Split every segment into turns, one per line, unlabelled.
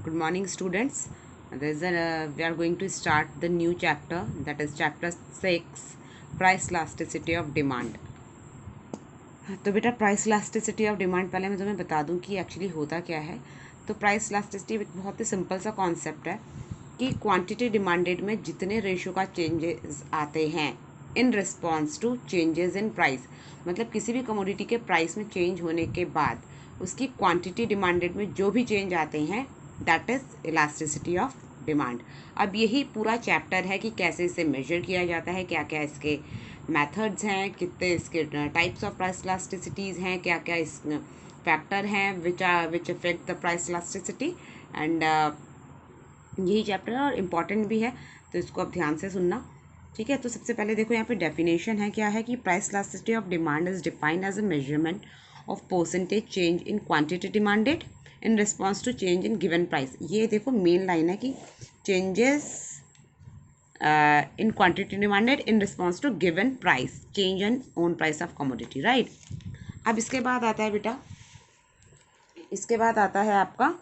Good morning, students. We are going to start the new chapter, that is chapter 6, price elasticity of demand. तो बेटा price elasticity of demand पहले मैं तुम्हें बता दूं कि एक्चुअली होता क्या है। तो प्राइस इलास्टिसिटी एक बहुत ही सिंपल सा कॉन्सेप्ट है कि क्वांटिटी डिमांडेड में जितने रेशियो का चेंजेस आते हैं in response to changes in price, मतलब किसी भी कमोडिटी के प्राइस में चेंज होने के बाद उसकी क्वांटिटी डिमांडेड में जो भी चेंज आते हैं that is elasticity of demand. अब यही पूरा चैप्टर है कि कैसे इसे मेजर किया जाता है, क्या क्या इसके मेथड्स हैं, कितने इसके टाइप्स ऑफ प्राइस इलास्टिसिटीज़ हैं, क्या क्या इस फैक्टर हैं which affect the price elasticity. And यही चैप्टर और इम्पॉर्टेंट भी है, तो इसको अब ध्यान से सुनना, ठीक है। तो सबसे पहले देखो यहाँ पे डेफिनेशन है, क्या है कि price elasticity of demand is defined as a measurement of percentage change in quantity demanded in response to change in given price. ये देखो मेन लाइन है कि changes in quantity demanded in response to given price, change in own price of commodity, right. अब इसके बाद आता है बेटा, इसके बाद आता है आपका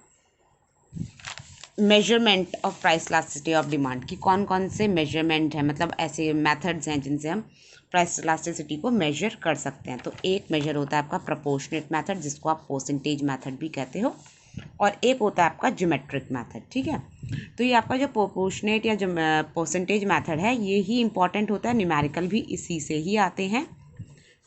measurement of price elasticity of demand की कौन कौन से मेजरमेंट हैं, मतलब ऐसे मेथड्स हैं जिनसे हम प्राइस इलास्टिसिटी को मेजर कर सकते हैं। तो एक मेजर होता है आपका प्रोपोर्शनेट मेथड, जिसको आप परसेंटेज मेथड भी कहते हो, और एक होता है आपका ज्योमेट्रिक मेथड, ठीक है। तो ये आपका जो प्रोपोर्शनेट या परसेंटेज मेथड है ये ही इंपॉर्टेंट होता है, न्यूमेरिकल भी इसी से ही आते हैं,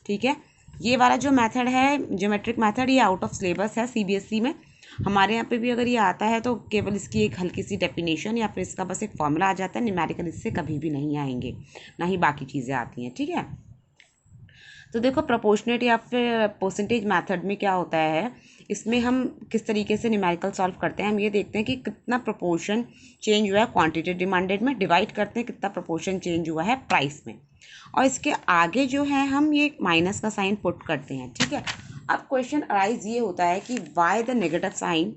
ठीक है। ये वाला जो मेथड है ज्योमेट्रिक मेथड, ये आउट ऑफ सिलेबस है सीबीएसई में। हमारे यहाँ पे भी अगर ये आता है तो केवल इसकी एक हल्की सी डेफिनेशन या फिर इसका बस एक फॉर्मूला आ जाता है, न्यूमेरिकल इससे कभी भी नहीं आएंगे, ना ही बाकी चीज़ें आती हैं, ठीक है। तो देखो प्रोपोर्शनेट या फिर परसेंटेज मेथड में क्या होता है, इसमें हम किस तरीके से न्यूमेरिकल सॉल्व करते हैं। हम ये देखते हैं कि कितना प्रोपोर्शन चेंज हुआ है क्वांटिटी डिमांडेड में, डिवाइड करते हैं कितना प्रोपोर्शन चेंज हुआ है प्राइस में, और इसके आगे जो है हम ये माइनस का साइन पुट करते हैं, ठीक है। अब क्वेश्चन अराइज ये होता है कि why the negative sign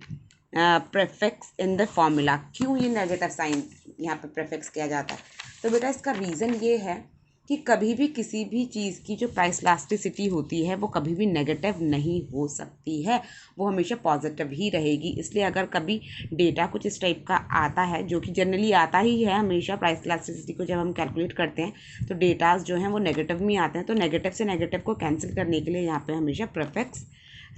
prefix in the formula, क्यों ये नेगेटिव साइन यहाँ पे प्रेफिक्स किया जाता है। तो बेटा इसका रीज़न ये है कि कभी भी किसी भी चीज़ की जो प्राइस इलास्टिसिटी होती है वो कभी भी नेगेटिव नहीं हो सकती है, वो हमेशा पॉजिटिव ही रहेगी। इसलिए अगर कभी डेटा कुछ इस टाइप का आता है, जो कि जनरली आता ही है हमेशा, प्राइस इलास्टिसिटी को जब हम कैलकुलेट करते हैं तो डेटाज जो हैं वो नेगेटिव में आते हैं, तो नेगेटिव से नेगेटिव को कैंसिल करने के लिए यहाँ पर हमेशा प्रीफिक्स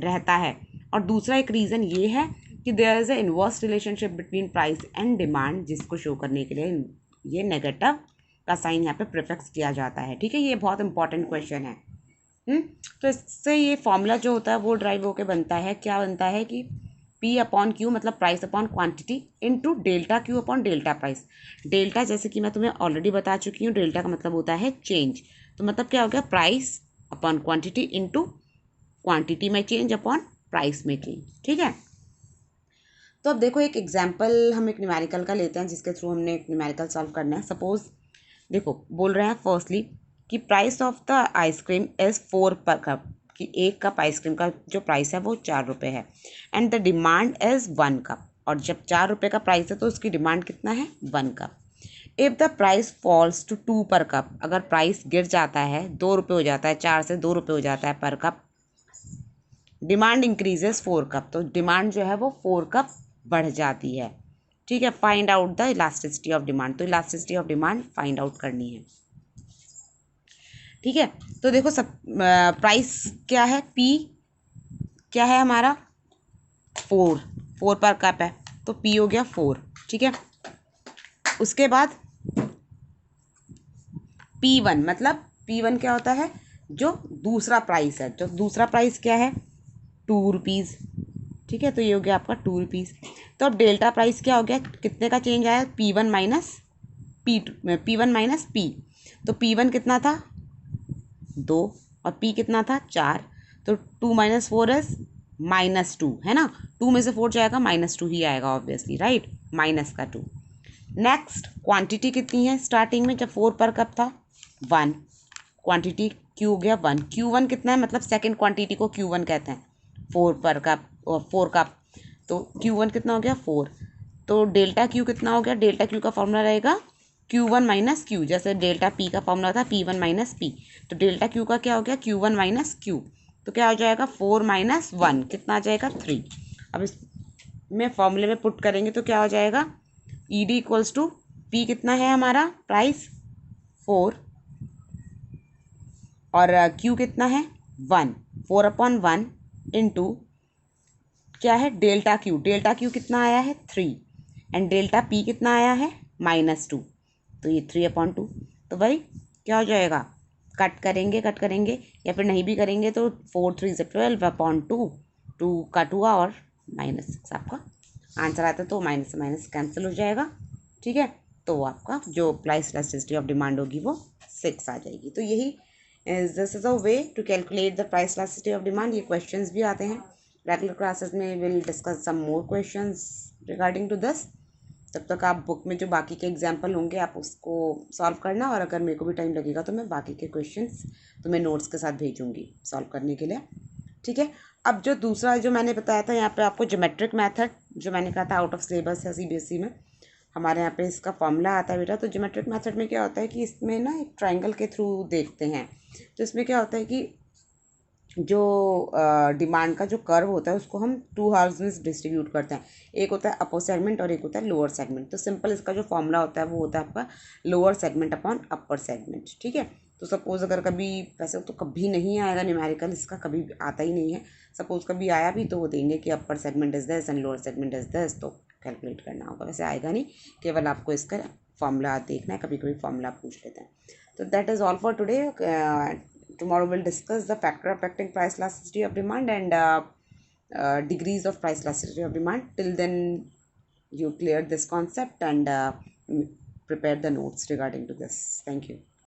रहता है। और दूसरा एक रीज़न ये है कि there is a inverse relationship between price and demand, जिसको शो करने के लिए ये नेगेटिव का साइन यहाँ पे प्रीफिक्स किया जाता है, ठीक है। ये बहुत इंपॉर्टेंट क्वेश्चन है। तो इससे ये फॉर्मूला जो होता है वो ड्राइव होकर बनता है, क्या बनता है कि P अपॉन Q मतलब price upon quantity into delta Q upon delta price. Delta जैसे कि मैं तुम्हें ऑलरेडी बता चुकी हूँ, डेल्टा का मतलब होता है चेंज, तो मतलब क्या हो गया, price upon quantity into quantity में चेंज अपॉन प्राइस में चेंज, ठीक है। तो अब देखो एक एग्जाम्पल हम एक न्यूमेरिकल का लेते हैं जिसके थ्रू हमने एक न्यूमेरिकल सॉल्व करना है। सपोज देखो बोल रहे हैं फर्स्टली कि price of the ice cream is 4 पर कप, कि एक कप आइसक्रीम का जो प्राइस है वो 4 रुपये है, and the demand is 1 cup, और जब 4 रुपये का प्राइस है तो उसकी डिमांड कितना है, 1 cup. If the price falls to 2 per cup, अगर प्राइस गिर जाता है 2 रुपये हो जाता है, 4 से 2 रुपये हो जाता है पर कप, डिमांड इंक्रीजेस 4 कप, तो डिमांड जो है वो 4 कप बढ़ जाती है, ठीक है। Find out the elasticity of demand, तो elasticity of demand find out करनी है, ठीक है। तो देखो सब प्राइस क्या है, P क्या है हमारा 4 पर कप है, तो P हो गया 4, ठीक है। उसके बाद P1 मतलब P1 क्या होता है, जो दूसरा प्राइस है, जो दूसरा प्राइस क्या है 2 रुपीज़, ठीक है। तो ये हो गया आपका 2 रुपीज़। तो अब डेल्टा प्राइस क्या हो गया, कितने का चेंज आया, P1 माइनस P, तो P1 कितना था 2 और P कितना था 4, तो 2 माइनस 4 इज -2, है ना। 2 में से 4 जाएगा -2 ही आएगा ऑब्वियसली, राइट, माइनस का 2। नेक्स्ट क्वांटिटी कितनी है स्टार्टिंग में जब 4 पर कप था 1, क्वांटिटी Q हो गया 1, Q1 कितना है, मतलब सेकेंड क्वांटिटी को Q1 कहते हैं, 4 पर कप और 4 कप, तो Q1 कितना हो गया 4, तो डेल्टा Q कितना हो गया, डेल्टा Q का फॉर्मूला रहेगा Q1 माइनस Q, जैसे डेल्टा P का फॉर्मूला था P1 माइनस P, तो डेल्टा Q का क्या हो गया Q1 माइनस Q, तो क्या हो जाएगा 4 माइनस 1 कितना आ जाएगा 3। अब में फॉर्मूले में पुट करेंगे तो क्या हो जाएगा, E D equals to P कितना है हमारा प्राइस 4 और क्यू कितना है 1, 4/1 इंटू क्या है डेल्टा क्यू कितना आया है 3 एंड डेल्टा पी कितना आया है -2, तो ये 3/2। तो भाई क्या हो जाएगा, कट करेंगे या फिर नहीं भी करेंगे तो 4 3 से 12/2, 2 कट हुआ और -6 आपका आंसर आता है, तो माइनस से माइनस कैंसिल हो जाएगा। ठीक है, तो आपका जो प्राइस इलास्टिसिटी ऑफ डिमांड होगी वो 6 आ जाएगी। तो यही this is a way to calculate the price elasticity of demand. ये क्वेश्चंस भी आते हैं रेगुलर क्लासेस में, will discuss some more questions regarding to this. तब तक आप बुक में जो बाकी के एग्जाम्पल होंगे आप उसको सॉल्व करना, और अगर मेरे को भी टाइम लगेगा तो मैं बाकी के क्वेश्चंस तुम्हें नोट्स के साथ भेजूंगी सॉल्व करने के लिए। ठीक है, अब जो दूसरा जो मैंने बताया था यहाँ पे आपको ज्योमेट्रिक मेथड, जो मैंने कहा था आउट ऑफ सिलेबस है सीबीएसई में, हमारे यहाँ पे इसका फॉर्मूला आता है बेटा। तो ज्योमेट्रिक मेथड में क्या होता है कि इसमें ना एक ट्रायंगल के थ्रू देखते हैं। तो इसमें क्या होता है कि जो डिमांड का जो कर्व होता है उसको हम 2 हार्स में डिस्ट्रीब्यूट करते हैं। एक होता है अपर सेगमेंट और एक होता है लोअर सेगमेंट। तो सिंपल इसका जो फॉर्मूला होता है वो होता है आपका lower segment upon upper segment. ठीक है, तो सपोज़ अगर कभी, वैसे तो कभी नहीं आएगा न्यूमेरिकल, इसका कभी आता ही नहीं है, सपोज़ कभी आया भी तो वो देंगे कि upper segment is this and lower segment is this, तो कैलकुलेट करना होगा, वैसे आएगा नहीं, केवल आपको इसका फॉर्मूला देखना है, कभी कभी फॉर्मूला पूछ लेते हैं। तो that is all for today. Tomorrow we'll discuss the factor affecting price elasticity of demand and degrees of price elasticity of demand. Till then, you clear this concept and prepare the notes regarding to this. Thank you.